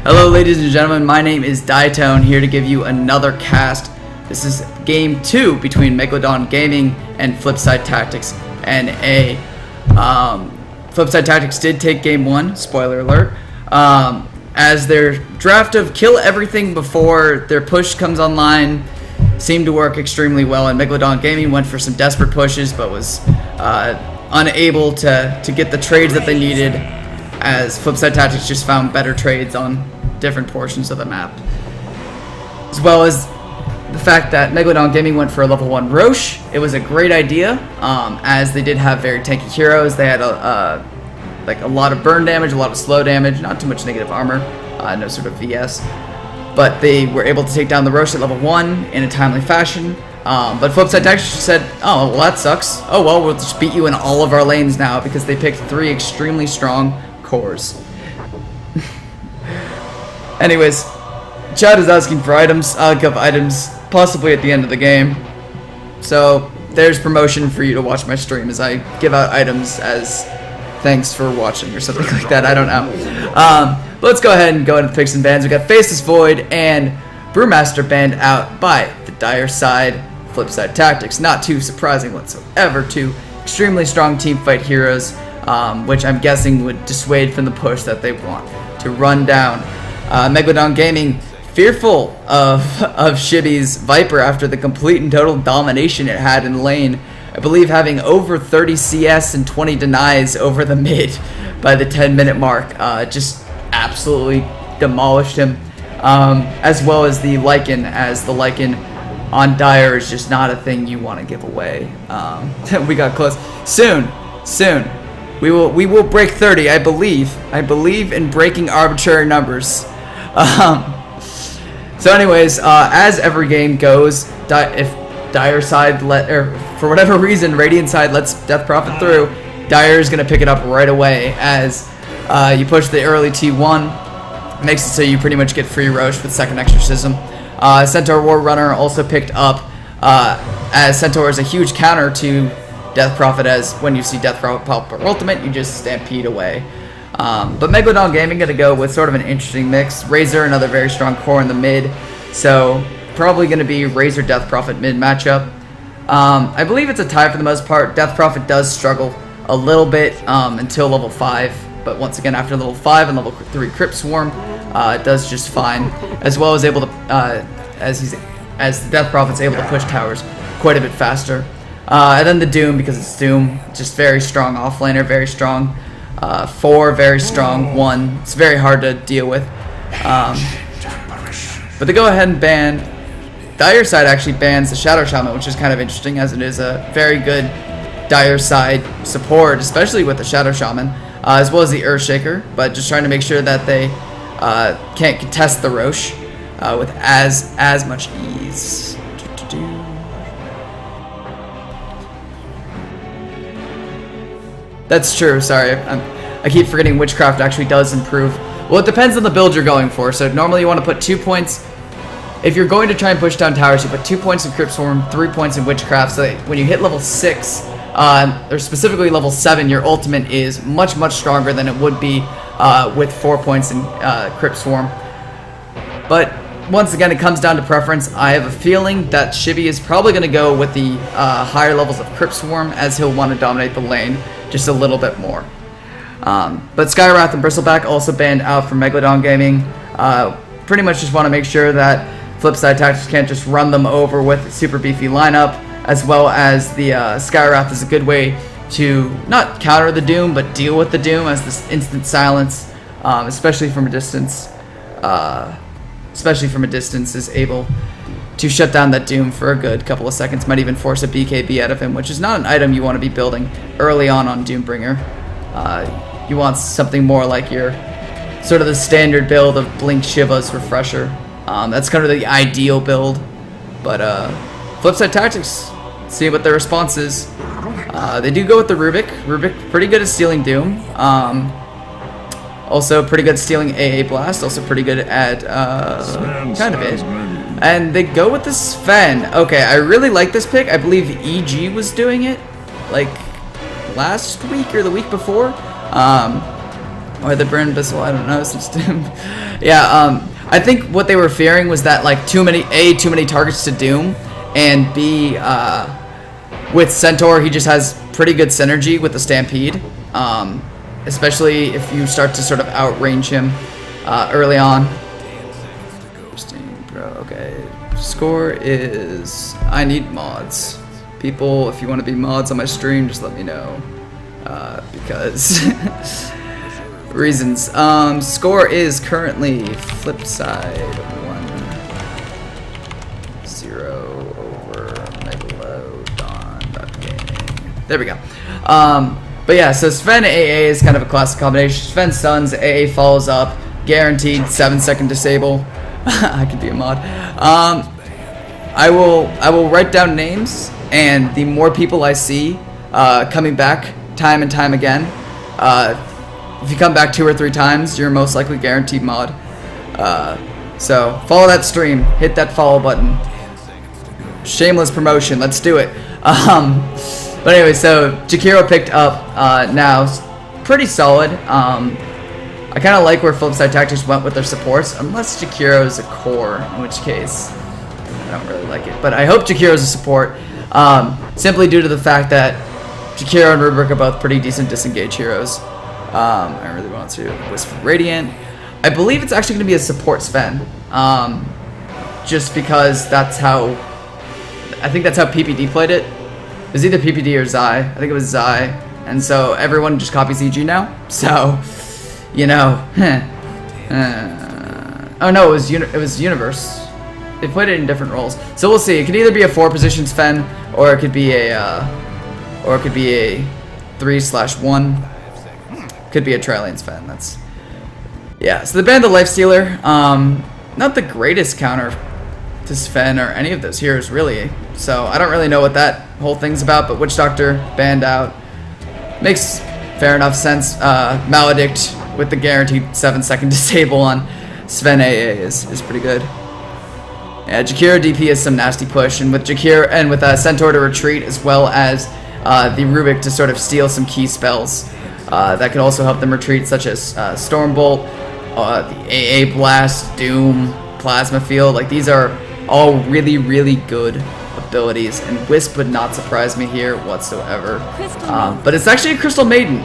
Hello ladies and gentlemen, my name is DotA here to give you another cast. This is game 2 between Megalodon.Gaming and Flipsid3. And Flipsid3 did take game 1, spoiler alert, as their draft of kill everything before their push comes online seemed to work extremely well, and Megalodon.Gaming went for some desperate pushes but was unable to get the trades that they needed, as Flipsid3 just found better trades on different portions of the map. As well as the fact that Megalodon.Gaming went for a level 1 Roche. It was a great idea, as they did have very tanky heroes. They had a lot of burn damage, a lot of slow damage, not too much negative armor, no sort of VS. But they were able to take down the Roche at level 1 in a timely fashion. But Flipsid3 said, oh, well, that sucks. Oh, well, we'll just beat you in all of our lanes now, because they picked 3 extremely strong cores. Anyways, Chad is asking for items. I'll give items possibly at the end of the game. So there's promotion for you to watch my stream as I give out items as thanks for watching or something like that. I don't know. But let's go ahead and go into the picks and bans. We got Faceless Void and Brewmaster banned out by the dire side Flipsid3. Not too surprising whatsoever. 2 extremely strong team fight heroes, which I'm guessing would dissuade from the push that they want to run down. Megalodon.Gaming fearful of Shibi's Viper after the complete and total domination it had in lane. I believe having over 30 CS and 20 denies over the mid by the 10-minute mark. Just absolutely demolished him. As well as the Lycan, as the Lycan on Dire is just not a thing you want to give away. We got close. Soon. We will break 30, I believe. I believe in breaking arbitrary numbers. So anyways, as every game goes, if Dire side for whatever reason Radiant side lets Death Prophet through, Dire is gonna pick it up right away, as you push the early T1, makes it so you pretty much get free Roche with second Exorcism. Centaur War Runner also picked up, as Centaur is a huge counter to Death Prophet, as when you see Death Prophet pop her ultimate, you just stampede away. But Megalodon.Gaming going to go with sort of an interesting mix. Razor, another very strong core in the mid, so probably going to be Razor Death Prophet mid matchup. I believe it's a tie for the most part. Death Prophet does struggle a little bit until level 5, but once again after level 5 and level 3 Crypt Swarm, it does just fine, as well as able to as the Death Prophet's able to push towers quite a bit faster. And then the Doom, because it's Doom, just very strong offlaner, very strong. 4, very strong. 1, it's very hard to deal with. But they go ahead and ban. Dire side actually bans the Shadow Shaman, which is kind of interesting, as it is a very good Dire side support, especially with the Shadow Shaman, as well as the Earthshaker. But just trying to make sure that they can't contest the Roche with as much ease. That's true, sorry. I keep forgetting Witchcraft actually does improve. Well, it depends on the build you're going for. So normally you want to put 2 points. If you're going to try and push down towers, you put 2 points in Crypt Swarm, 3 points in Witchcraft, so that when you hit level 6, or specifically level 7, your ultimate is much stronger than it would be with 4 points in Crypt Swarm. But once again, it comes down to preference. I have a feeling that Shibi is probably going to go with the higher levels of Crypt Swarm, as he'll want to dominate the lane just a little bit more. But Skywrath and Bristleback also banned out from Megalodon.Gaming. Pretty much just want to make sure that Flipsid3 can't just run them over with a super beefy lineup, as well as the Skywrath is a good way to not counter the Doom, but deal with the Doom, as this instant silence, especially from a distance, is able to shut down that Doom for a good couple of seconds. Might even force a BKB out of him, which is not an item you want to be building early on Doombringer. You want something more like your sort of the standard build of Blink Shiva's Refresher. That's kind of the ideal build. But Flipsid3, see what their response is. They do go with the Rubik. Rubik pretty good at stealing Doom. Also pretty good at stealing AA Blast. Also pretty good at kind of it. And they go with the Sven. Okay, I really like this pick. I believe EG was doing it like last week or the week before. Or the burn Bissell, I don't know. Since Doom. Yeah, I think what they were fearing was that like too many targets to Doom, and B, with Centaur he just has pretty good synergy with the Stampede, especially if you start to sort of outrange him early on. Bro, okay. Score is, I need mods. People, if you want to be mods on my stream, just let me know. Because reasons. Score is currently Flipside 1-0 over Megalodon.Gaming. There we go. But yeah, so Sven AA is kind of a classic combination. Sven stuns, AA follows up, guaranteed 7-second disable. I could be a mod. I will write down names, and the more people I see coming back time and time again, if you come back 2 or 3 times, you're most likely guaranteed mod. So follow that stream, hit that follow button. Shameless promotion, let's do it. But anyway, so Jakiro picked up now, pretty solid. I kind of like where Flipside Tactics went with their supports, unless Jakiro is a core, in which case I don't really like it. But I hope Jakiro is a support, simply due to the fact that Jakiro and Rubric are both pretty decent disengage heroes. I really want to Wisp Radiant. I believe it's actually going to be a support Sven, just because that's how, I think that's how PPD played it. It was either PPD or Zai. I think it was Zai, and so everyone just copies EG now. So, you know, oh no, it was Universe. They played it in different roles, so we'll see. It could either be a 4-position Sven, or it could be a 3/1. Could be a Trillian Sven. That's, yeah. So they banned the Lifestealer. Not the greatest counter to Sven or any of those heroes really. So I don't really know what that whole thing's about. But Witch Doctor banned out. Makes fair enough sense. Maledict with the guaranteed 7-second disable on Sven AA is pretty good. Yeah, Jakiro DP is some nasty push, and with Jakiro and with Centaur to retreat, as well as the Rubik to sort of steal some key spells that could also help them retreat, such as Stormbolt, the AA Blast, Doom, Plasma Field. Like, these are all really, really good abilities, and Wisp would not surprise me here whatsoever. But it's actually a Crystal Maiden.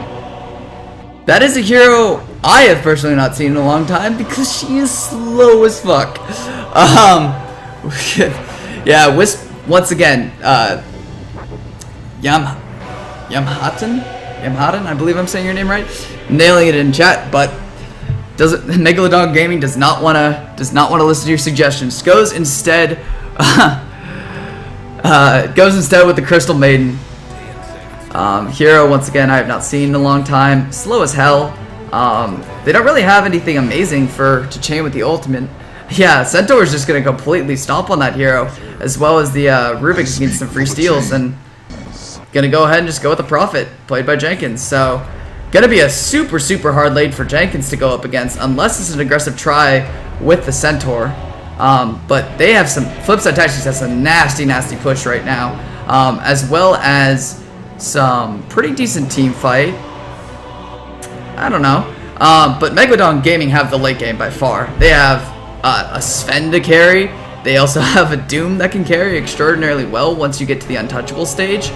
That is a hero I have personally not seen in a long time because she is slow as fuck. Yeah, Wisp once again. Yamhatan, I believe I'm saying your name right. Nailing it in chat, but Megalodon.Gaming does not want to listen to your suggestions. Goes instead with the Crystal Maiden. Hero once again I have not seen in a long time. Slow as hell. They don't really have anything amazing to chain with the ultimate. Yeah, Centaur is just gonna completely stomp on that hero, as well as the Rubik getting some free steals, and gonna go ahead and just go with the Prophet, played by Jenkins. So, gonna be a super, super hard lane for Jenkins to go up against, unless it's an aggressive try with the Centaur. But they have some, Flipside Tactics has a nasty, nasty push right now, as well as some pretty decent team fight. I don't know. But Megalodon.Gaming have the late game by far. They have a Sven to carry. They also have a Doom that can carry extraordinarily well once you get to the untouchable stage,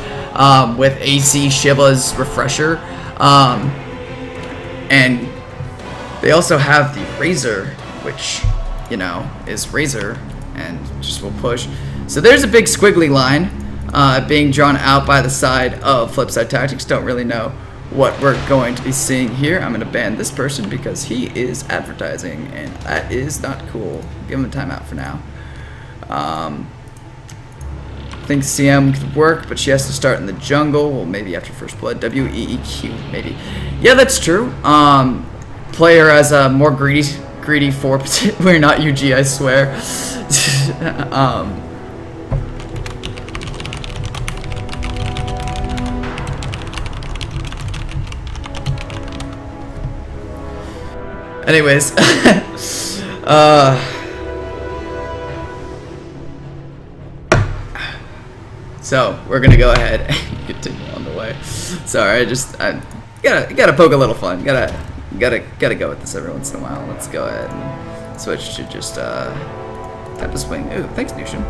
with AC Shiva's Refresher. And they also have the Razor, which, you know, is Razor and just will push. So there's a big squiggly line being drawn out by the side of Flipside Tactics. Don't really know what we're going to be seeing here. I'm going to ban this person because he is advertising, and that is not cool. Give him a timeout for now. I think CM could work, but she has to start in the jungle. Well, maybe after First Blood. WEEQ, maybe. Yeah, that's true. Player as a more greedy 4. We're not UG, I swear. Anyways, so we're gonna go ahead and continue on the way. Sorry, I gotta poke a little fun. Gotta Gotta go with this every once in a while. Let's go ahead and switch to just tap the swing. Ooh, thanks, Nushin.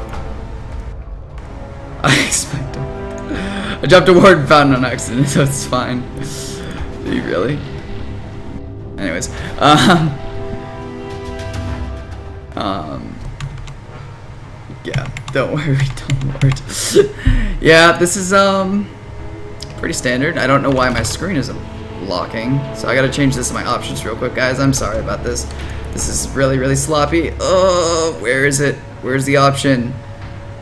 I expect him. I dropped a ward and found it on accident, so it's fine. Did you really? Anyways, yeah, don't worry, don't worry. Yeah, this is pretty standard. I don't know why my screen isn't locking, so I gotta change this in my options real quick, guys. I'm sorry about this. This is really, really sloppy. Oh, where is it? Where's the option?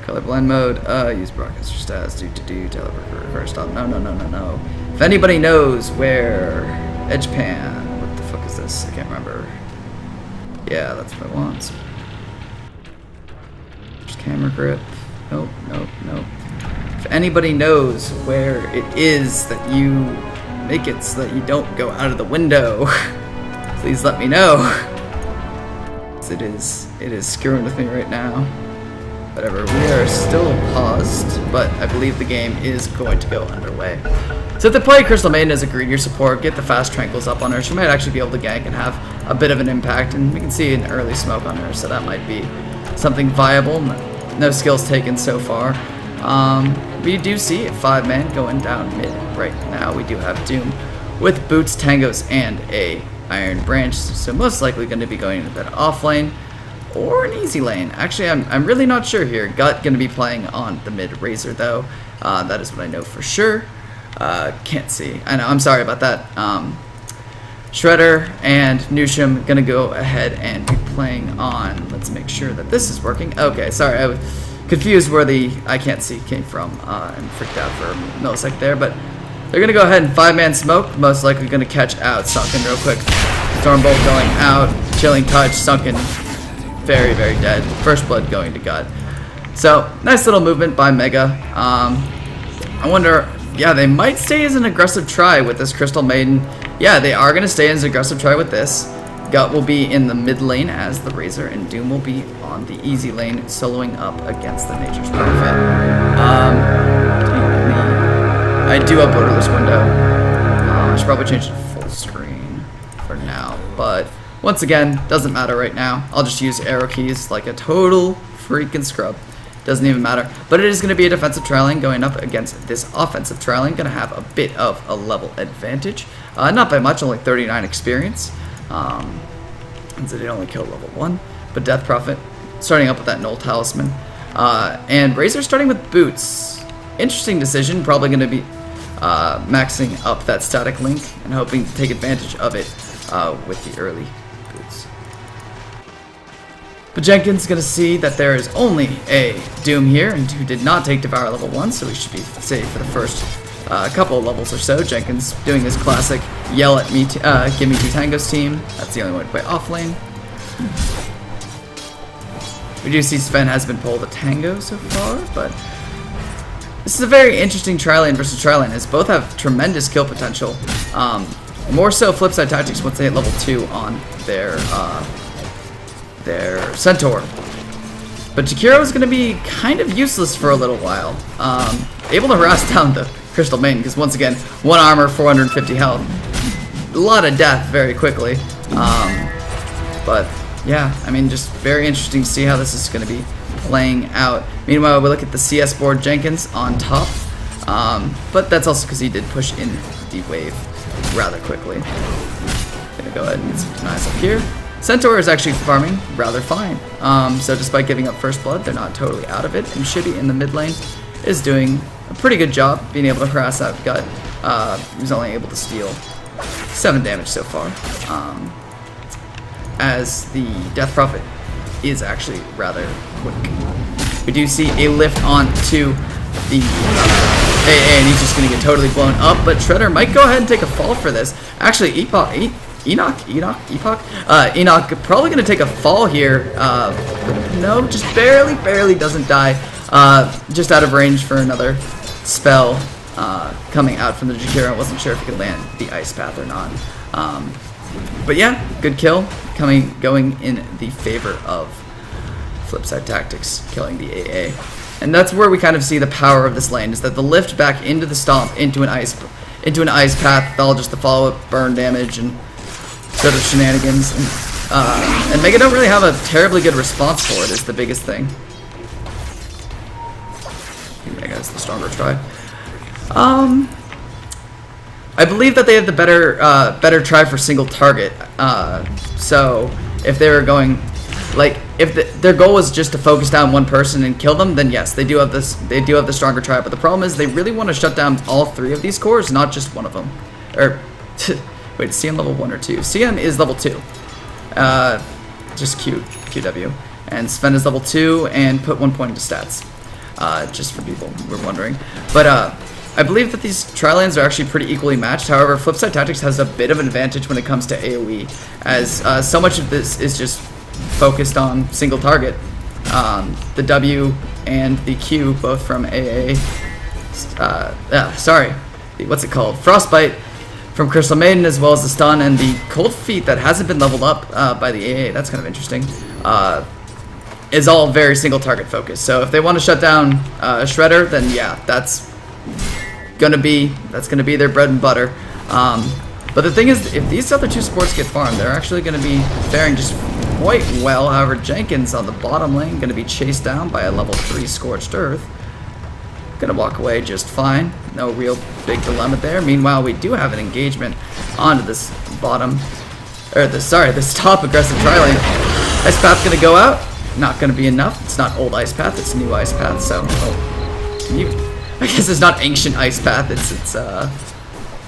Colorblind mode. Use broadcaster stats. Do teleporter reverse stop. No. If anybody knows where edge pan. What the fuck is this? I can't remember. Yeah, that's what I want. Just camera grip. Nope. If anybody knows where it is that you make it so that you don't go out of the window, please let me know. It is screwing with me right now. Whatever, we are still paused, but I believe the game is going to go underway. So if they play Crystal Maiden as a greedier support, get the fast tranquils up on her, she might actually be able to gank and have a bit of an impact, and we can see an early smoke on her, so that might be something viable. No skills taken so far. We do see a 5-man going down mid right now. We do have Doom with boots, tangos, and a Iron Branch, so most likely going to be going into that off lane or an easy lane. Actually, I'm really not sure here. Gut going to be playing on the mid Razor though. That is what I know for sure. Can't see. I know. I'm sorry about that. Shredder and Nushim going to go ahead and be playing on. Let's make sure that this is working. Okay, sorry. I was confused where the I can't see came from and freaked out for a millisecond there, but they're going to go ahead and 5-man smoke. Most likely going to catch out Sunken real quick. Stormbolt going out. Chilling Touch. Sunken. Very, very dead. First blood going to Gut. So, nice little movement by Mega. I wonder, yeah, they might stay as an aggressive try with this Crystal Maiden. Yeah, they are going to stay as an aggressive try with this. Gut will be in the mid lane as the Razor, and Doom will be on the easy lane, soloing up against the Nature's Prophet. I do have borderless window. I should probably change it to full screen for now, but once again, doesn't matter right now. I'll just use arrow keys like a total freaking scrub. Doesn't even matter. But it is going to be a defensive tri lane going up against this offensive tri lane. Going to have a bit of a level advantage. Not by much, only 39 experience. And so they only killed level 1. But Death Prophet starting up with that Null Talisman. And Razor starting with Boots. Interesting decision. Probably going to be maxing up that static link and hoping to take advantage of it with the early boots. But Jenkins is going to see that there is only a Doom here, and who did not take Devour level 1, so we should be safe for the first couple of levels or so. Jenkins doing his classic yell at me, give me 2 tangos team. That's the only way to play off lane. We do see Sven has been pulled a tango so far, but this is a very interesting tri-lane versus tri-lane, as both have tremendous kill potential. More so Flipside Tactics once they hit level 2 on their Centaur. But Jakiro is going to be kind of useless for a little while. Able to harass down the Crystal Maiden, because once again, 1 armor, 450 health. A lot of death very quickly. But yeah, I mean, just very interesting to see how this is going to be playing out. Meanwhile, we look at the CS board, Jenkins on top. But that's also because he did push in the wave rather quickly. Gonna go ahead and get some denies up here. Centaur is actually farming rather fine. So despite giving up first blood, they're not totally out of it. And Shibby in the mid lane is doing a pretty good job being able to harass out Gut. He's only able to steal 7 damage so far. As the Death Prophet is actually rather quick. We do see a lift onto the AA, and he's just going to get totally blown up, but Shredder might go ahead and take a fall for this. Actually, Enoch probably going to take a fall here. No, just barely doesn't die. Just out of range for another spell coming out from the Jakiro. I wasn't sure if he could land the Ice Path or not. But yeah, good kill going in the favor of Flipside Tactics, killing the AA. And that's where we kind of see the power of this lane, is that the lift back into the stomp, into an ice path, all just to follow up burn damage and sort of shenanigans. And Mega don't really have a terribly good response for it is the biggest thing. Mega is the stronger try. I believe that they have the better try for single target. So if they were going, like, if their goal was just to focus down one person and kill them, then yes, they do have this. They do have the stronger try. But the problem is they really want to shut down all 3 of these cores, not just one of them. Or wait, CM level 1 or 2? CM is level 2. Just QW. And Sven is level 2 and put 1 point into stats. Just for people who were wondering. But I believe that these tri-lanes are actually pretty equally matched. However, Flipside Tactics has a bit of an advantage when it comes to AoE, as so much of this is just focused on single target. The W and the Q, both from AA. What's it called? Frostbite from Crystal Maiden, as well as the stun and the Cold Feet that hasn't been leveled up by the AA. That's kind of interesting. Is all very single target focused. So if they want to shut down Shredder, then yeah, that's gonna be their bread and butter. But the thing is, if these other 2 supports get farmed, they're actually gonna be faring just quite well. However, Jenkins on the bottom lane gonna be chased down by a level 3 Scorched Earth. Gonna walk away just fine. No real big dilemma there. Meanwhile, we do have an engagement onto this bottom, or this top aggressive tri-lane. Ice Path gonna go out. Not gonna be enough. It's not old Ice Path. It's new Ice Path. So, I guess it's not ancient Ice Path.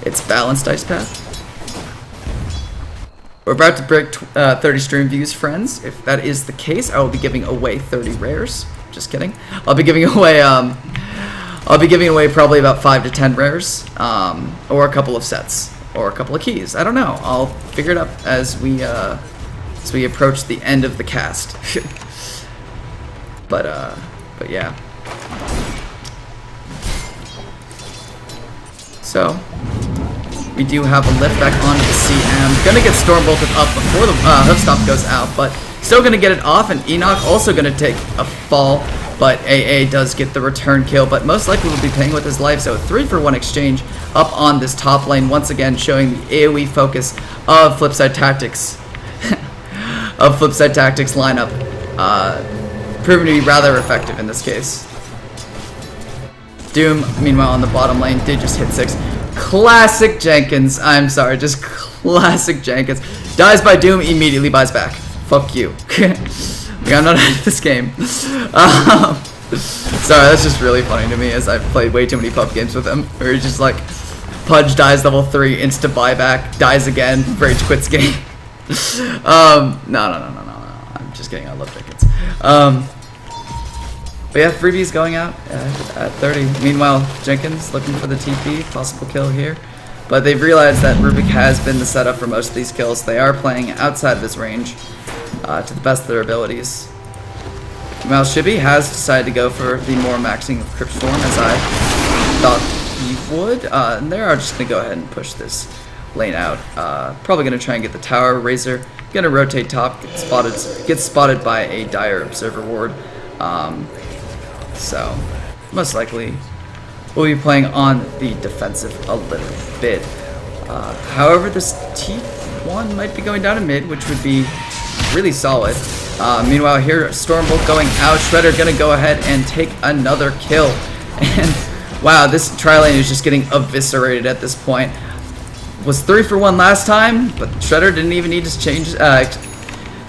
It's balanced Ice Path. We're about to break 30 stream views, friends. If that is the case, I will be giving away 30 rares. Just kidding. I'll be giving away probably about 5 to 10 rares, or a couple of sets, or a couple of keys. I don't know. I'll figure it up as we approach the end of the cast. but yeah. So we do have a lift back onto the CM. Gonna get storm bolted up before the hoof stop goes out, but still gonna get it off. And Enoch also gonna take a fall, but AA does get the return kill, but most likely will be paying with his life. So 3-for-1 exchange up on this top lane, once again showing the AoE focus of Flipside Tactics. Of Flipside Tactics lineup, proving to be rather effective in this case. Doom, meanwhile, on the bottom lane, did just hit 6. Classic Jenkins. I'm sorry, just classic Jenkins. Dies by Doom, immediately buys back. Fuck you. We got not out of this game. Sorry, that's just really funny to me, as I've played way too many pub games with him, where he's just like, Pudge dies level 3, insta buyback, dies again, rage quits game. No. I'm just kidding. I love Jenkins. But yeah, freebies going out at 30. Meanwhile, Jenkins looking for the TP, possible kill here. But they've realized that Rubik has been the setup for most of these kills. They are playing outside of his range to the best of their abilities. Meanwhile, Shibby has decided to go for the more maxing of Crypt Storm, as I thought he would. And they are just going to go ahead and push this lane out. Probably going to try and get the tower. Razor going to rotate top, gets spotted by a Dire Observer Ward. So most likely we'll be playing on the defensive a little bit. However, this T1 might be going down to mid, which would be really solid. Meanwhile, here Stormbolt going out. Shredder going to go ahead and take another kill. And wow, this tri-lane is just getting eviscerated at this point. Was 3-for-1 last time, but Shredder didn't even need to change,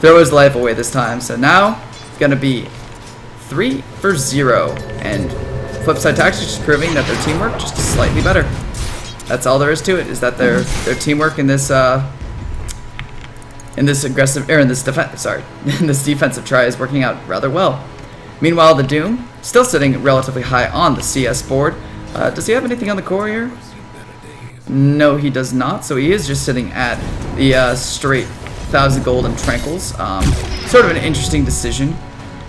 throw his life away this time. So now it's going to be 3-for-0, and Flipside Tactics is proving that their teamwork just slightly better. That's all there is to it, is that their teamwork in this defensive try is working out rather well. Meanwhile, the Doom still sitting relatively high on the CS board. Does he have anything on the core here? No, he does not. So he is just sitting at the straight 1,000 gold and tranquils. Sort of an interesting decision.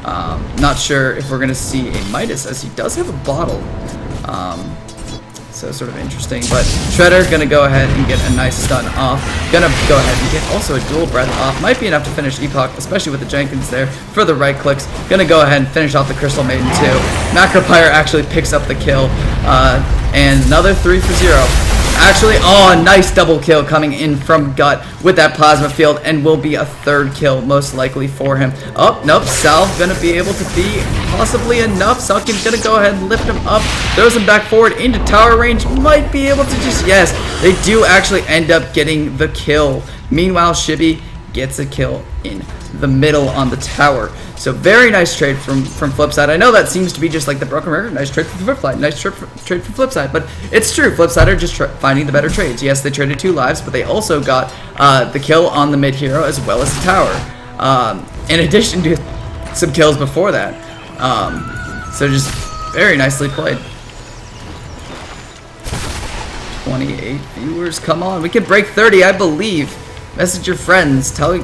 Not sure if we're going to see a Midas, as he does have a bottle. So sort of interesting. But Shredder going to go ahead and get a nice stun off. Going to go ahead and get also a dual breath off. Might be enough to finish Epoch, especially with the Jenkins there for the right clicks. Going to go ahead and finish off the Crystal Maiden too. Macropyre actually picks up the kill. And another 3-for-0. actually, oh, a nice double kill coming in from Gut with that plasma field, and will be a third kill most likely for him. Oh, nope, Salve gonna be able to be possibly enough. Sunken's gonna go ahead and lift him up, throws him back forward into tower range, might be able to just, yes, they do actually end up getting the kill. Meanwhile, Shibby gets a kill in the middle on the tower. So very nice trade from Flipside. I know that seems to be just like the broken record. Nice trade from Flipside. Nice trade from Flipside. But it's true. Flipside are just finding the better trades. Yes, they traded 2 lives, but they also got the kill on the mid hero as well as the tower. In addition to some kills before that. So just very nicely played. 28 viewers. Come on, we can break 30, I believe. Message your friends. Tell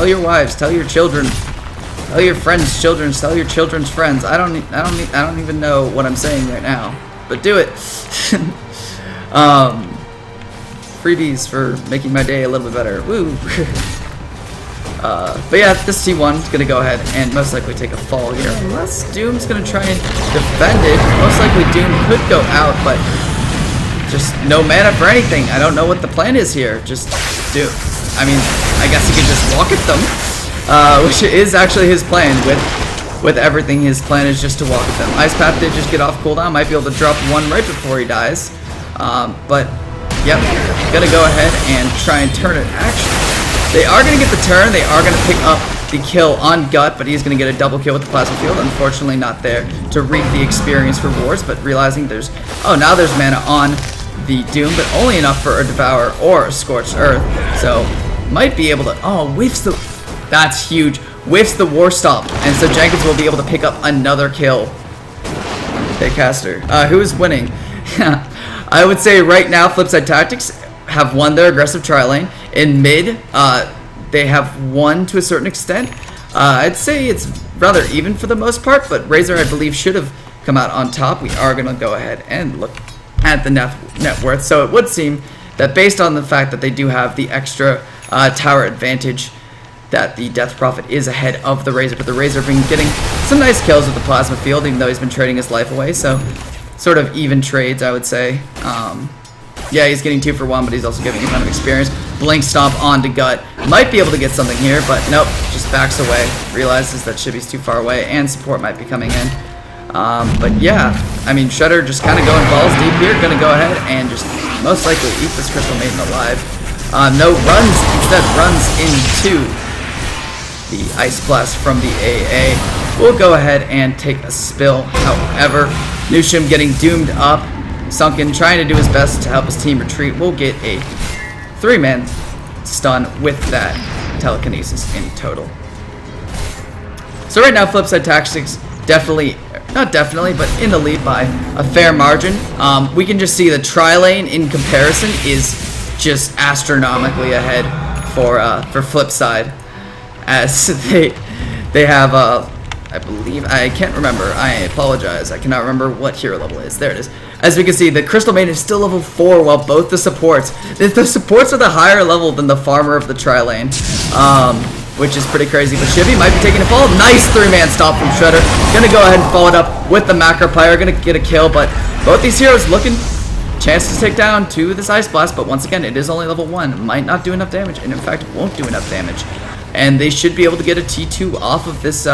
your wives. Tell your children. Tell your friends' children. Tell your children's friends. I don't even know what I'm saying right now, but do it. Freebies for making my day a little bit better. Woo. But yeah, this T1 is gonna go ahead and most likely take a fall here, unless Doom's gonna try and defend it. Most likely Doom could go out, but just no mana for anything. I don't know what the plan is here. Just do. I mean, I guess he could just walk at them, which is actually his plan with everything. His plan is just to walk at them. Ice Path did just get off cooldown. Might be able to drop 1 right before he dies. But, yep, gonna go ahead and try and turn it. Actually, they are gonna get the turn. They are gonna pick up the kill on Gut, but he's gonna get a double kill with the plasma field. Unfortunately, not there to reap the experience rewards, but realizing there's, oh, now there's mana on the Doom, but only enough for a Devour or a Scorched Earth. So, might be able to, oh, whiffs the, that's huge, whiffs the War Stomp, and so Jenkins will be able to pick up another kill. Okay, Caster, who is winning? I would say right now Flipside Tactics have won their aggressive tri-lane. In mid, they have won to a certain extent. I'd say it's rather even for the most part, but Razor, I believe, should have come out on top. We are going to go ahead and look at the net worth. So it would seem that based on the fact that they do have the extra tower advantage, that the Death Prophet is ahead of the Razor, but the Razor been getting some nice kills with the plasma field, even though he's been trading his life away. So sort of even trades, I would say. Yeah, he's getting 2 for 1, but he's also getting a ton of experience. Blink Stomp onto Gut. Might be able to get something here, but nope, just backs away. Realizes that Shibby's too far away, and support might be coming in. But yeah, I mean, Shudder just kind of going balls deep here. Gonna go ahead and just most likely eat this Crystal Maiden alive. No runs, instead runs into the Ice Blast from the AA. We'll go ahead and take a spill. However, Nushim getting doomed up. Sunken trying to do his best to help his team retreat. We'll get a 3-man stun with that telekinesis in total. So right now, Flipside Tactics definitely, not definitely, but in the lead by a fair margin. We can just see the tri-lane in comparison is just astronomically ahead for Flipside, as they have I believe, I can't remember, I apologize, I cannot remember what hero level is. There it is. As we can see, the Crystal Maiden is still level 4, while both the supports are the higher level than the farmer of the tri-lane, which is pretty crazy. But Shibby might be taking a fall. Nice 3-man stop from Shredder. Gonna go ahead and follow it up with the Macro Pyre, gonna get a kill, but both these heroes looking chance to take down to this Ice Blast, but once again, it is only level 1, might not do enough damage, and in fact, won't do enough damage. And they should be able to get a T2 off of this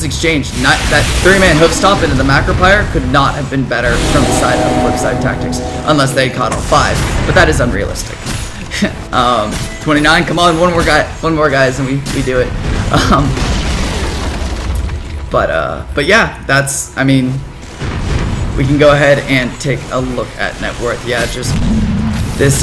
exchange. Not that 3-man hoof stomp into the Macro Pyre could not have been better from the side of Flipside Tactics, unless they caught all 5, but that is unrealistic. 29, come on, one more guys, and we do it. But yeah, that's, I mean, we can go ahead and take a look at net worth. Yeah, just this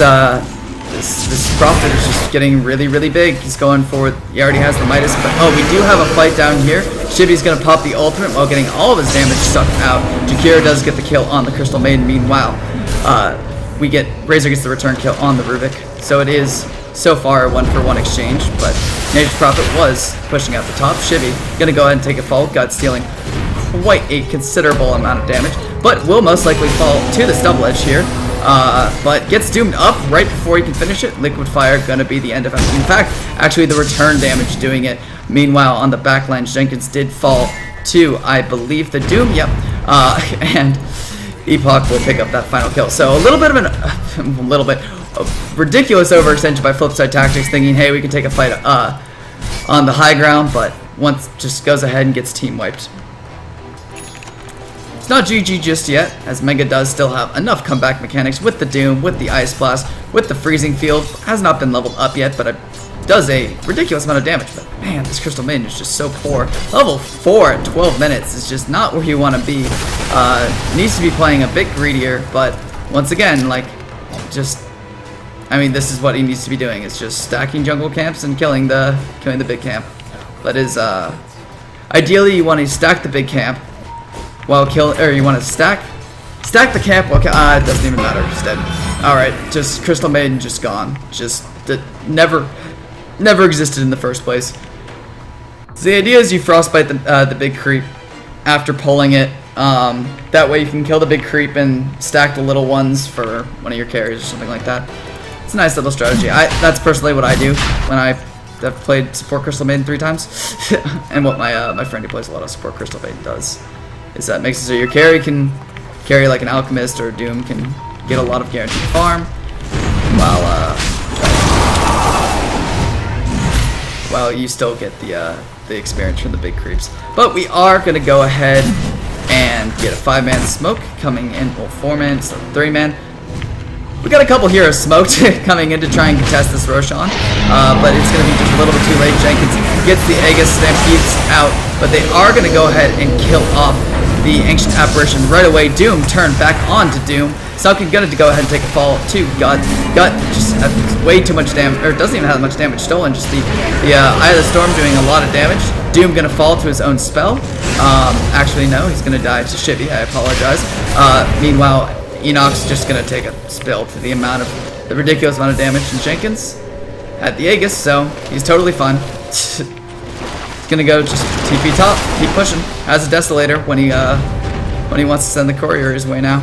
Prophet is just getting really, really big. He's going forward. He already has the Midas, but oh, we do have a fight down here. Shibby's gonna pop the ultimate while getting all of his damage sucked out. Jakira does get the kill on the Crystal Maiden. Meanwhile, Razor gets the return kill on the Rubik. So it is so far a 1-for-1 exchange, but Nature's Prophet was pushing out the top. Shibby gonna go ahead and take a fall. Gut stealing quite a considerable amount of damage, but will most likely fall to this double edge here. But gets doomed up right before he can finish it. Liquid Fire gonna be the end of it. In fact, actually the return damage doing it. Meanwhile, on the backline, Jenkins did fall to, I believe, the Doom. Yep. And Epoch will pick up that final kill. So a little bit of a ridiculous overextension by Flipsid3 thinking, hey, we can take a fight on the high ground, but once just goes ahead and gets team wiped. It's not GG just yet, as Mega does still have enough comeback mechanics with the Doom, with the Ice Blast, with the Freezing Field. Has not been leveled up yet, but it does a ridiculous amount of damage. But man, this Crystal Maiden is just so poor. Level 4 at 12 minutes is just not where you want to be. Needs to be playing a bit greedier, but once again, like, just, I mean, this is what he needs to be doing. It's just stacking jungle camps and killing the big camp. That is, ideally you want to stack the big camp while you want to stack the camp while it doesn't even matter. It's dead. All right, just Crystal Maiden just gone. Just never existed in the first place. So the idea is you frostbite the big creep after pulling it. That way you can kill the big creep and stack the little ones for one of your carries or something like that. It's a nice little strategy. That's personally what I do when I've played support Crystal Maiden 3 times, and what my friend who plays a lot of support Crystal Maiden does is that makes it so your carry can carry like an Alchemist, or Doom can get a lot of guaranteed farm, while you still get the experience from the big creeps. But we are gonna go ahead and get a 5-man smoke coming in, well, 4-man, so 3-man. We got a couple heroes smoked coming in to try and contest this Roshan, but it's going to be just a little bit too late. Jenkins gets the Aegis, Stampedes out, but they are going to go ahead and kill off the Ancient Apparition right away. Doom turned back on to Doom. Sunken going to go ahead and take a fall to Gut. Gut just has way too much damage, or doesn't even have much damage stolen, just the Eye of the Storm doing a lot of damage. Doom going to fall to his own spell. Actually, no, he's going to die to Shibby. I apologize. Meanwhile, Enoch's just going to take a spill to the ridiculous amount of damage, and Jenkins had the Aegis, so he's totally fine. He's going to go just TP top, keep pushing. Has a Desolator when he wants to send the courier his way now.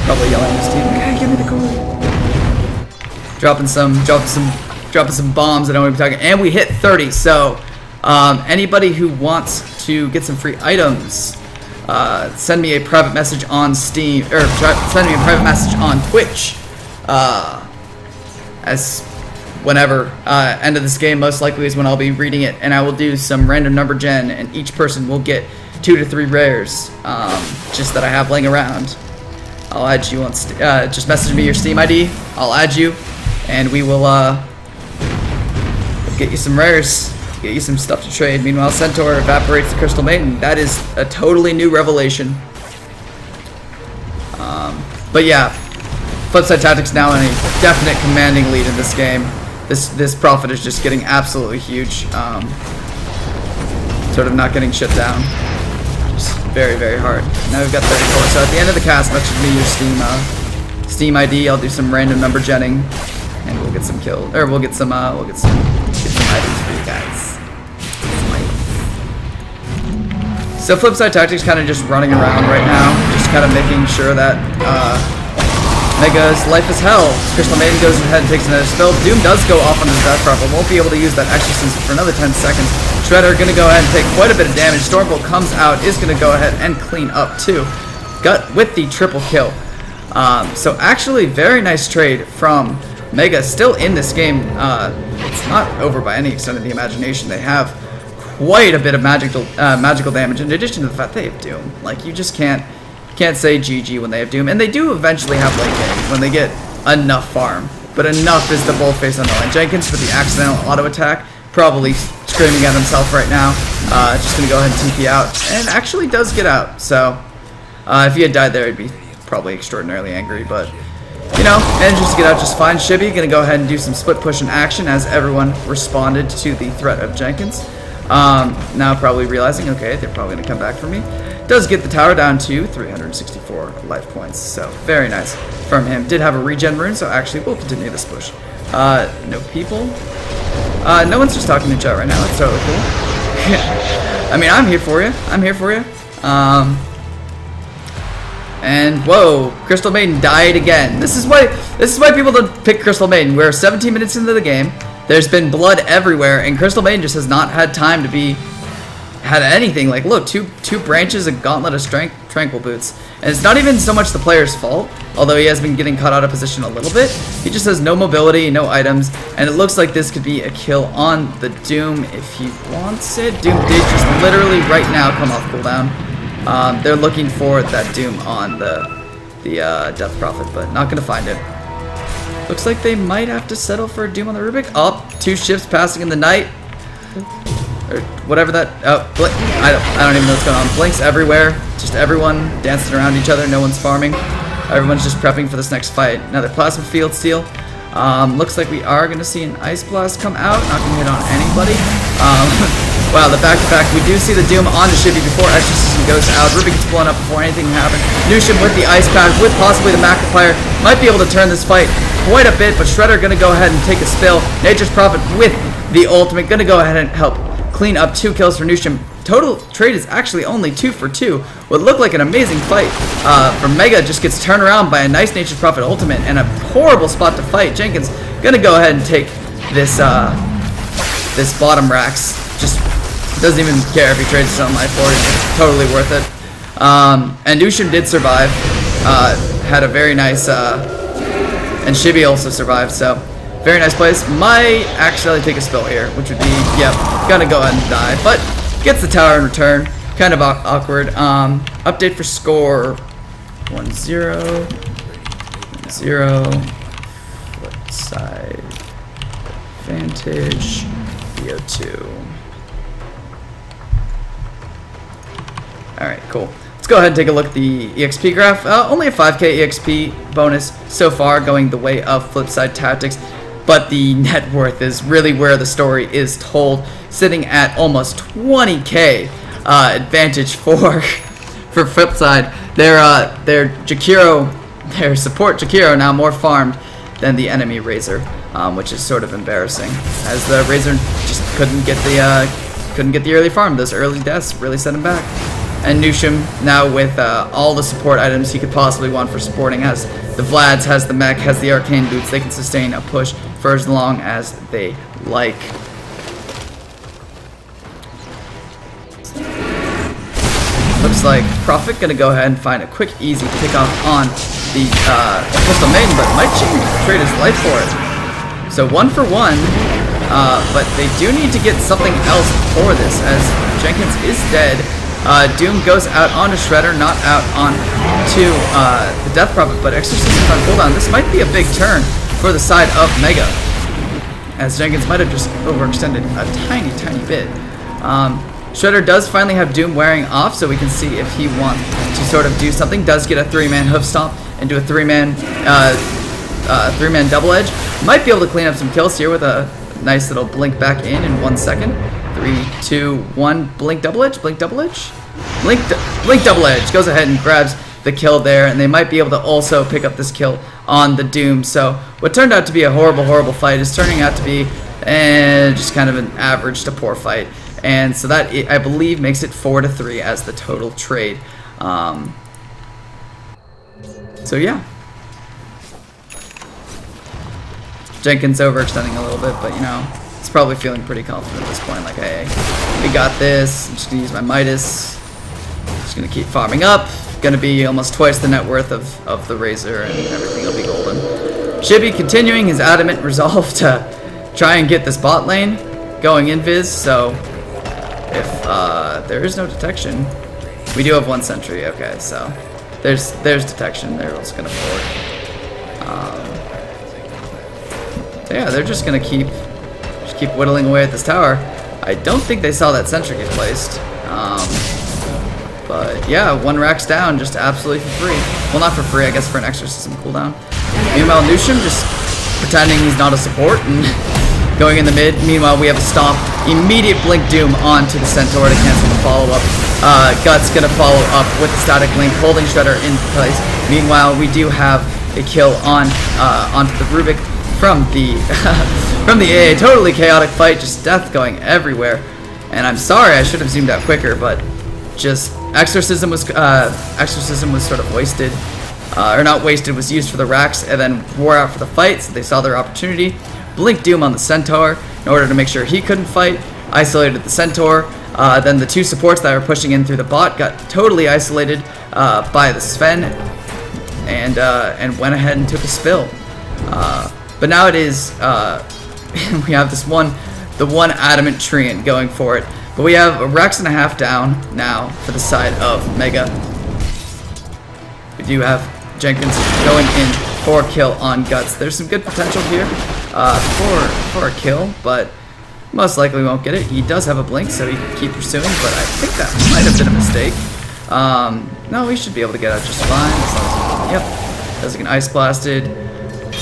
Probably yelling at his team, okay, give me the courier. Dropping some bombs. I don't want to be talking. And we hit 30, so anybody who wants to get some free items, send me a private message on Steam, or send me a private message on Twitch. As whenever end of this game most likely is when I'll be reading it, and I will do some random number gen, and each person will get 2 to 3 rares, just that I have laying around. I'll add you on. Just message me your Steam ID. I'll add you, and we will get you some rares. Get you some stuff to trade. Meanwhile, Centaur evaporates the Crystal Maiden. That is a totally new revelation. But yeah, Flipsid3 now in a definite commanding lead in this game. This Prophet is just getting absolutely huge. Sort of not getting shut down. Just very, very hard. Now we've got 34. So at the end of the cast, message me your Steam ID. I'll do some random number genning, and we'll get some kills, or we'll get some items for you guys. So Flipsid3 kind of just running around right now, just kind of making sure that Mega's life is hell. Crystal Maiden goes ahead and takes another spell. Doom does go off on his death drop, but won't be able to use that exorcism for another 10 seconds. Shredder going to go ahead and take quite a bit of damage. Stormbolt comes out, is going to go ahead and clean up too. Gut with the triple kill. So actually, very nice trade from Mega. Still in this game. It's not over by any extent of the imagination. They have quite a bit of magical damage, in addition to the fact they have Doom. Like, you just can't say GG when they have Doom, and they do eventually have late game when they get enough farm. But enough is the boldface on the line. Jenkins for the accidental auto attack, probably screaming at himself right now. Just gonna go ahead and TP out, and actually does get out. So if he had died there, he'd be probably extraordinarily angry, but you know, manages to get out just fine. Shibby gonna go ahead and do some split push in action as everyone responded to the threat of Jenkins. Now probably realizing, okay, they're probably gonna come back for me. Does get the tower down to 364 life points, so very nice from him. Did have a regen rune, so actually we'll continue this push. No people. No one's just talking to chat right now. That's totally cool. I mean, I'm here for you. I'm here for you. And whoa, Crystal Maiden died again. This is why people don't pick Crystal Maiden. We're 17 minutes into the game. There's been blood everywhere, and Crystal Maiden just has not had time to be had anything. Like, look, two branches, a gauntlet of strength, Tranquil Boots. And it's not even so much the player's fault, although he has been getting caught out of position a little bit. He just has no mobility, no items, and it looks like this could be a kill on the Doom if he wants it. Doom did just literally right now come off cooldown. They're looking for that Doom on the Death Prophet, but not going to find it. Looks like they might have to settle for a Doom on the Rubik. Oh, 2 ships passing in the night. Or whatever that, I don't even know what's going on. Blinks everywhere, just everyone dancing around each other, no one's farming. Everyone's just prepping for this next fight. Another Plasma Field Steal. Looks like we are going to see an Ice Blast come out, not going to hit on anybody. Wow, the back-to-back, we do see the Doom on the Shibby before Exorcism goes out. Rubik gets blown up before anything happened. Nushim with the Ice Pack, with possibly the Magnifier, might be able to turn this fight quite a bit, but Shredder going to go ahead and take a spill. Nature's Prophet with the ultimate, going to go ahead and help clean up 2 kills for Nushim. Total trade is actually only 2 for 2. What looked like an amazing fight from Mega just gets turned around by a nice Nature's Prophet ultimate and a horrible spot to fight. Jenkins gonna go ahead and take this this bottom racks. Just doesn't even care if he trades his own life for it. It's totally worth it. And Nushim did survive. Had a very nice and Shibby also survived. So very nice place. Might actually take a spill here, which would be, yep, gonna go ahead and die. But gets the tower in return. Kind of awkward. Update for score. 1-0. 1-0. Flip side. Advantage. BO2. Alright, cool. Let's go ahead and take a look at the EXP graph. Only a 5k EXP bonus so far, going the way of Flipside Tactics. But the net worth is really where the story is told, sitting at almost 20k advantage for Flipside. Their Jakiro, their support Jakiro now more farmed than the enemy Razor, which is sort of embarrassing, as the Razor just couldn't get the early farm. Those early deaths really set him back. And Nushim now with all the support items he could possibly want for supporting, has the Vlads, has the mech, has the arcane boots. They can sustain a push for as long as they like. Looks like Prophet gonna go ahead and find a quick, easy pickoff on the Pistol Maiden, but might trade his life for it. So 1 for 1, but they do need to get something else for this, as Jenkins is dead. Doom goes out onto Shredder, not out onto the Death Prophet, but Exorcism on cooldown. This might be a big turn for the side of Mega, as Jenkins might have just overextended a tiny, tiny bit. Shredder does finally have Doom wearing off, so we can see if he wants to sort of do something. Does get a 3-man hoof stomp and do a 3-man double edge. Might be able to clean up some kills here with a nice little blink back in 1 second. 3, 2, 1, blink double edge, blink double edge, blink double edge. Goes ahead and grabs the kill there, and they might be able to also pick up this kill on the Doom. So what turned out to be a horrible, horrible fight is turning out to be just kind of an average to poor fight. And so that, I believe, makes it 4-3 as the total trade. So yeah. Jenkins overextending a little bit, but you know, he's probably feeling pretty confident at this point. Like, hey, we got this. I'm just gonna use my Midas. Just gonna keep farming up. Gonna be almost twice the net worth of the Razor, and everything will be golden. Shibby continuing his adamant resolve to try and get this bot lane going invis. So if there is no detection, we do have 1 sentry. Okay, so there's detection. They're also gonna forward. So yeah, they're just gonna keep whittling away at this tower. I don't think they saw that sentry get placed. But yeah, 1 rack's down, just absolutely for free. Well, not for free, I guess for an Exorcism cooldown. Meanwhile, Nushim just pretending he's not a support and going in the mid. Meanwhile, we have a stomp. Immediate blink Doom onto the Centaur to cancel the follow-up. Guts gonna follow up with the static link, holding Shredder in place. Meanwhile, we do have a kill on onto the Rubik from the from the AA. Totally chaotic fight, just death going everywhere. And I'm sorry, I should have zoomed out quicker, but just Exorcism was sort of wasted, or not wasted, was used for the racks and then wore out for the fight. So they saw their opportunity. Blink Doom on the Centaur in order to make sure he couldn't fight. isolated the Centaur. Then the two supports that were pushing in through the bot got totally isolated by the Sven, and went ahead and took a spill. But now it is we have the one adamant Treant going for it. But we have a Rex and a half down now for the side of Mega. We do have Jenkins going in for a kill on Guts. There's some good potential here for a kill, but most likely won't get it. He does have a blink, so he can keep pursuing, but I think that might have been a mistake. No, we should be able to get out just fine. As long as yep, doesn't get ice blasted.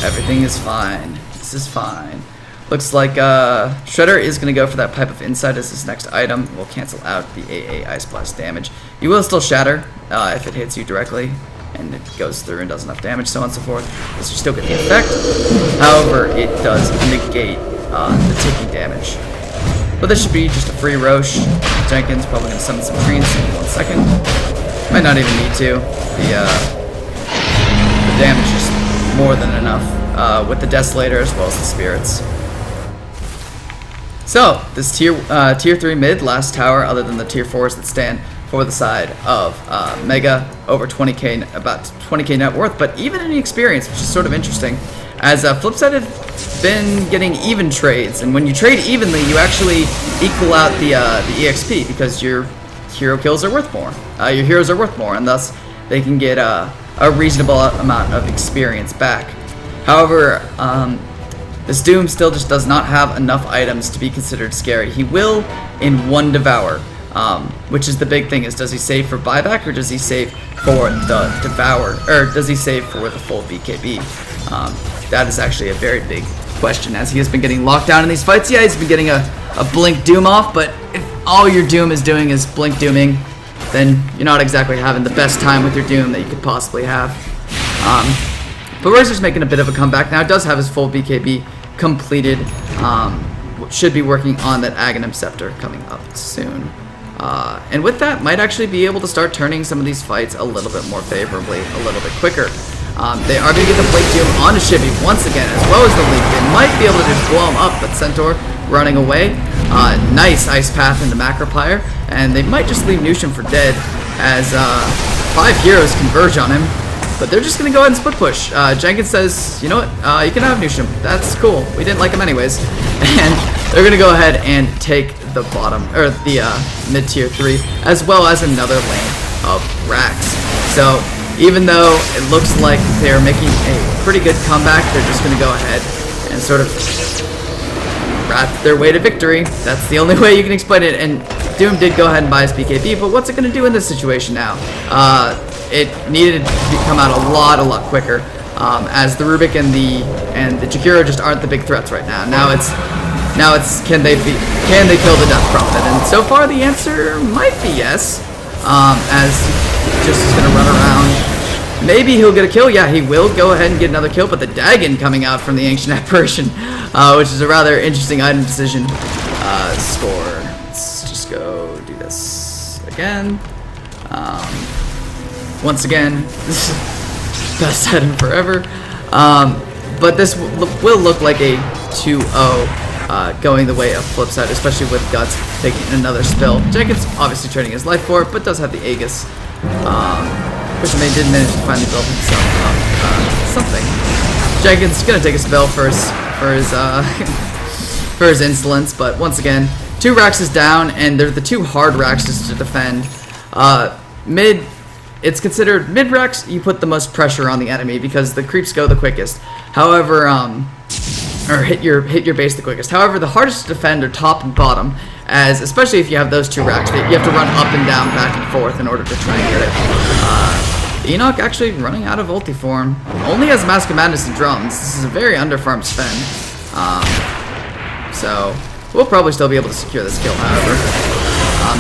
Everything is fine. This is fine. Looks like Shredder is going to go for that Pipe of Insight as his next item. We'll cancel out the AA Ice Blast damage. You will still shatter if it hits you directly, and it goes through and does enough damage, so on and so forth. So you still get the effect. However, it does negate the taking damage. But this should be just a free Roche. Jenkins probably going to summon some Treants in 1 second. Might not even need to. The damage is more than enough with the Desolator as well as the Spirits. So, this tier 3 mid, last tower, other than the tier 4s that stand for the side of Mega, over 20k, about 20k net worth, but even any experience, which is sort of interesting, as Flipsid have been getting even trades, and when you trade evenly, you actually equal out the EXP, because your hero kills are worth more. Your heroes are worth more, and thus they can get a reasonable amount of experience back. However, this Doom still just does not have enough items to be considered scary. He will in one Devour, which is the big thing, is does he save for buyback or does he save for the Devour, or does he save for the full BKB? That is actually a very big question, as he has been getting locked down in these fights. Yeah, he's been getting a Blink Doom off, but if all your Doom is doing is Blink Dooming, then you're not exactly having the best time with your Doom that you could possibly have. But Razor's making a bit of a comeback now. Does have his full BKB completed. Should be working on that Aghanim Scepter coming up soon. And with that, might actually be able to start turning some of these fights a little bit more favorably, a little bit quicker. They are going to get the Blink Doom onto Shibby once again, as well as the Leap. They might be able to just blow him up, but Centaur running away. Nice Ice Path into Macropyre, and they might just leave Nusham for dead, as 5 heroes converge on him. But they're just going to go ahead and split push. Jenkins says, you know what, you can have Nusham. That's cool. We didn't like him anyways. And they're going to go ahead and take the bottom, or the mid tier 3, as well as another lane of Rax. So even though it looks like they're making a pretty good comeback, they're just going to go ahead and sort of rat their way to victory. That's the only way you can explain it. And Doom did go ahead and buy his BKB, but what's it going to do in this situation now? It needed to come out a lot quicker, as the Rubik and the Jakiro just aren't the big threats right now. Now it's can they kill the Death Prophet? And so far the answer might be yes. As just is gonna run around. Maybe he'll get a kill. Yeah, he will go ahead and get another kill. But the Dagon coming out from the Ancient Apparition, which is a rather interesting item decision. Score. Let's just go do this again. Once again, this is best item forever. But this will look like a 2-0 going the way of Flipside, especially with Guts taking another spill. Jenkins obviously trading his life for it, but does have the Aegis. Christian did manage to finally build himself up something. Jenkins is gonna take a spell for his insolence, but once again, 2 Raxes down, and they're the 2 hard Raxes to defend. Mid. It's considered mid-Rax, you put the most pressure on the enemy because the creeps go the quickest. However, or hit your base the quickest. However, the hardest to defend are top and bottom, as especially if you have those 2 Rax, you have to run up and down, back and forth in order to try and get it. Enoch actually running out of ulti form. Only has Mask of Madness and Drums. This is a very underfarmed Sven. So we'll probably still be able to secure this kill, however,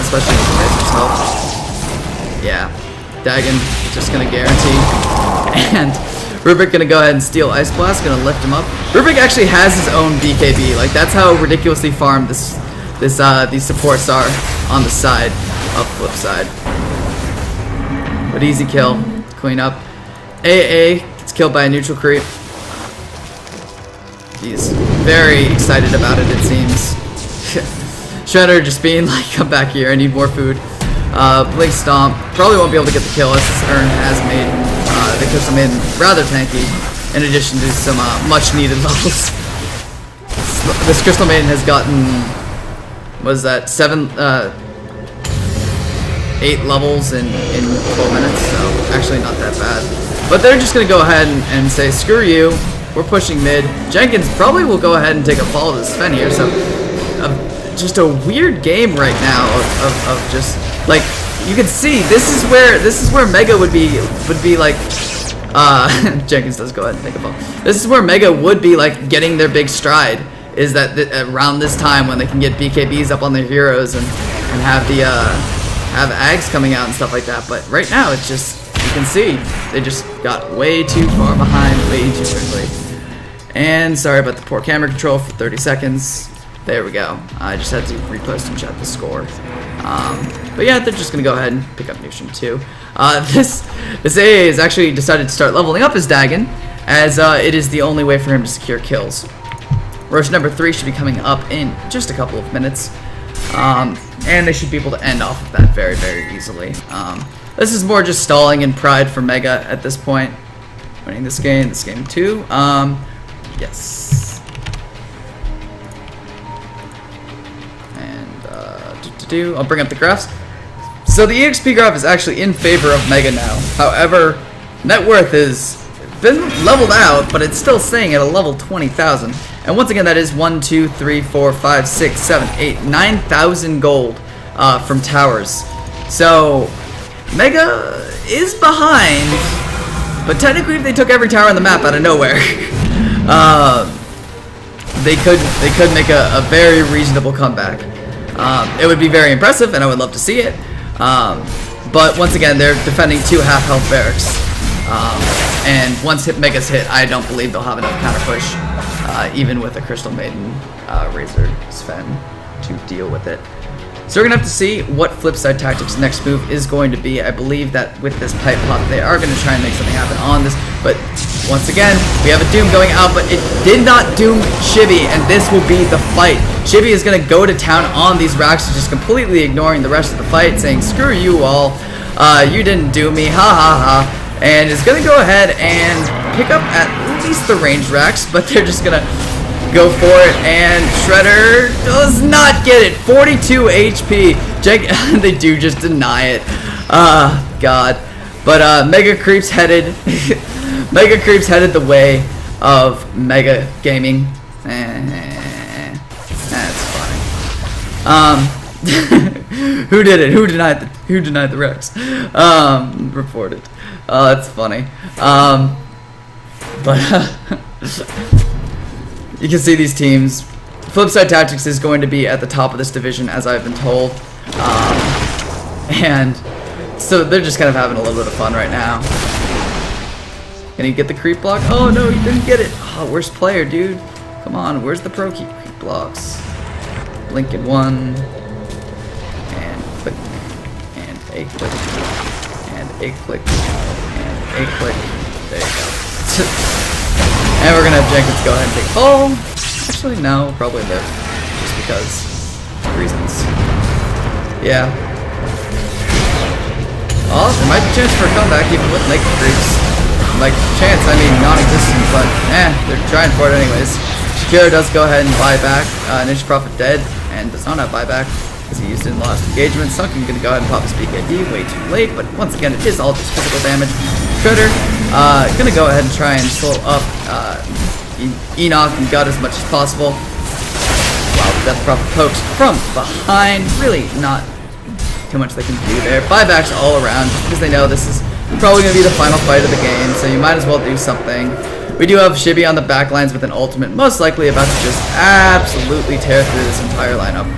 especially with the Razor's help. Yeah. Dagon just gonna guarantee, and Rubik gonna go ahead and steal Ice Blast, gonna lift him up. Rubik actually has his own BKB, like that's how ridiculously farmed these supports are on the side of Flipside. But easy kill, clean up. AA gets killed by a neutral creep. He's very excited about it, it seems. Shredder just being like, come back here, I need more food. Blink Stomp, probably won't be able to get the kill as this Urn has made the Crystal Maiden rather tanky, in addition to some much needed levels. This Crystal Maiden has gotten, what is that, 8 levels in 12 minutes, so actually not that bad. But they're just going to go ahead and say, screw you, we're pushing mid. Jenkins probably will go ahead and take a fall to Sven here, so just a weird game right now of just, like, you can see, this is where Mega would be like, Jenkins does go ahead and take a fall. This is where Mega would be like getting their big stride, is that around this time when they can get BKBs up on their heroes and have the have Ags coming out and stuff like that. But right now it's just, you can see they just got way too far behind way too quickly. And sorry about the poor camera control for 30 seconds. There we go. I just had to repost and check the score. But yeah, they're just gonna go ahead and pick up Nation 2. This AA has actually decided to start leveling up his Dagon, as it is the only way for him to secure kills. Rush number 3 should be coming up in just a couple of minutes, and they should be able to end off of that very, very easily. This is more just stalling and pride for Mega at this point. Winning this game too. Yes. And I'll bring up the graphs. So the EXP graph is actually in favor of Mega now. However, net worth has been leveled out, but it's still staying at a level 20,000. And once again, that is 1, 2, 3, 4, 5, 6, 7, 8, 9,000 gold from towers. So Mega is behind, but technically if they took every tower on the map out of nowhere, they could make a very reasonable comeback. It would be very impressive, and I would love to see it. But once again, they're defending 2 half-health barracks. And once Mega's hit, I don't believe they'll have enough counter push, even with a Crystal Maiden, Razor, Sven, to deal with it. So we're going to have to see what Flipside Tactics' next move is going to be. I believe that with this pipe pop, they are going to try and make something happen on this. But once again, we have a Doom going out, but it did not Doom Shibby, and this will be the fight. Shibby is going to go to town on these racks, just completely ignoring the rest of the fight, saying, screw you all, you didn't do me, ha ha ha, and is going to go ahead and pick up at least the range racks, but they're just going to go for it, and Shredder does not get it. 42 HP. They do just deny it. God. But Mega Creeps headed Mega Creeps headed the way of Mega Gaming. That's funny. Who did it? Who denied the Rex? Reported. That's funny. But you can see these teams. Flipside Tactics is going to be at the top of this division, as I've been told. And so they're just kind of having a little bit of fun right now. Can he get the creep block? Oh no, he didn't get it. Oh, worst player, dude. Come on, where's the pro creep blocks? Blink in 1. And click. And a click. And a click. And a click. There you go. And we're gonna have Jenkins go ahead and take fall. Actually, no, probably live. Just because reasons. Yeah. Oh, there might be a chance for a comeback even with Naked Creeps. Like, chance, I mean, non-existent, but they're trying for it anyways. Shakira does go ahead and buy back. Ninja Prophet dead and does not have buyback because he used it in the last engagement. Sunken gonna go ahead and pop his BKB way too late, but once again, it is all just physical damage. Shredder gonna go ahead and try and slow up Enoch and Gut as much as possible. Wow, Death Prophet pokes from behind. Really not too much they can do there. Buybacks all around just because they know this is probably going to be the final fight of the game, so you might as well do something. We do have Shibby on the back lines with an ultimate, most likely about to just absolutely tear through this entire lineup.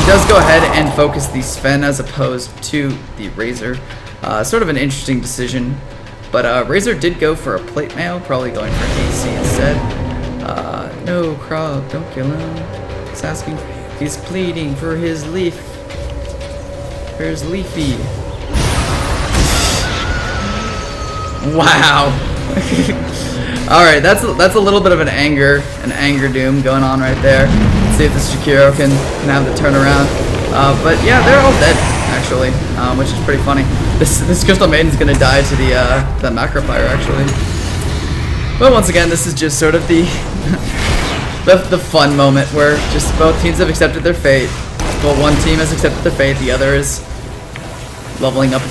He does go ahead and focus the Sven as opposed to the Razor. Sort of an interesting decision, but Razor did go for a plate mail, probably going for an AC instead. No, Krog, don't kill him. He's asking, he's pleading for his leaf. For his leafy. Wow. All right, that's a little bit of an anger doom going on right there. See if this Shakiro can have the turnaround. But yeah, they're all dead actually, which is pretty funny. This Crystal Maiden's gonna die to the Macro Fire actually. But once again, this is just sort of the the fun moment where just both teams have accepted their fate. Well, one team has accepted their fate, the other is leveling up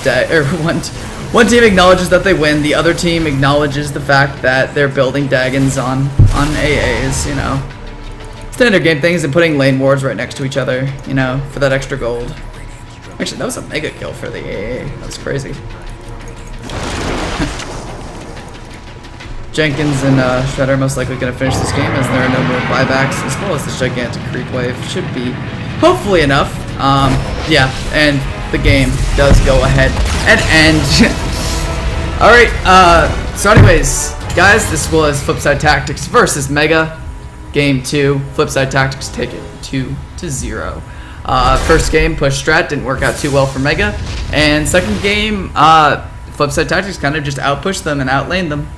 one team acknowledges that they win, the other team acknowledges the fact that they're building Dagons on AAs, you know. Standard game things, and putting lane wards right next to each other, you know, for that extra gold. Actually, that was a mega kill for the AA. That was crazy. Jenkins and Shredder are most likely going to finish this game as there are no more buybacks, as well as this gigantic creep wave should be hopefully enough. Yeah, and the game does go ahead and end. Alright, so anyways, guys, this was Flipside Tactics versus Mega. Game 2, Flipside Tactics take it 2-0. First game, push strat, didn't work out too well for Mega. And second game, Flipside Tactics kind of just outpushed them and outlaned them.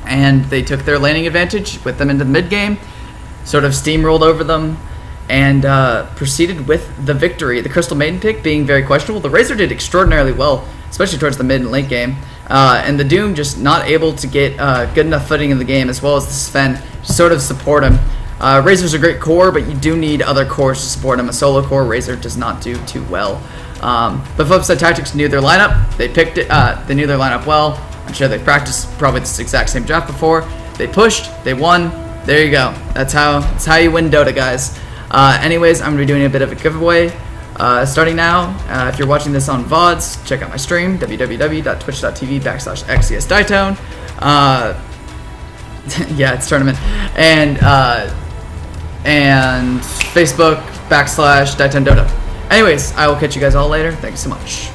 And they took their laning advantage with them into the mid game, sort of steamrolled over them, and proceeded with the victory. The Crystal Maiden pick being very questionable. The Razor did extraordinarily well, especially towards the mid and late game. And the Doom just not able to get good enough footing in the game, as well as the Sven to sort of support him. Razor's a great core, but you do need other cores to support him. A solo core, Razor does not do too well. But Flipside Tactics knew their lineup. They picked it. They knew their lineup well. I'm sure they practiced probably this exact same draft before. They pushed. They won. There you go. That's how you win Dota, guys. Anyways, I'm gonna be doing a bit of a giveaway starting now. If you're watching this on VODs, check out my stream, www.twitch.tv/xcsditone. Yeah, it's tournament. And Facebook /DitonDota. Anyways, I will catch you guys all later. Thank you so much.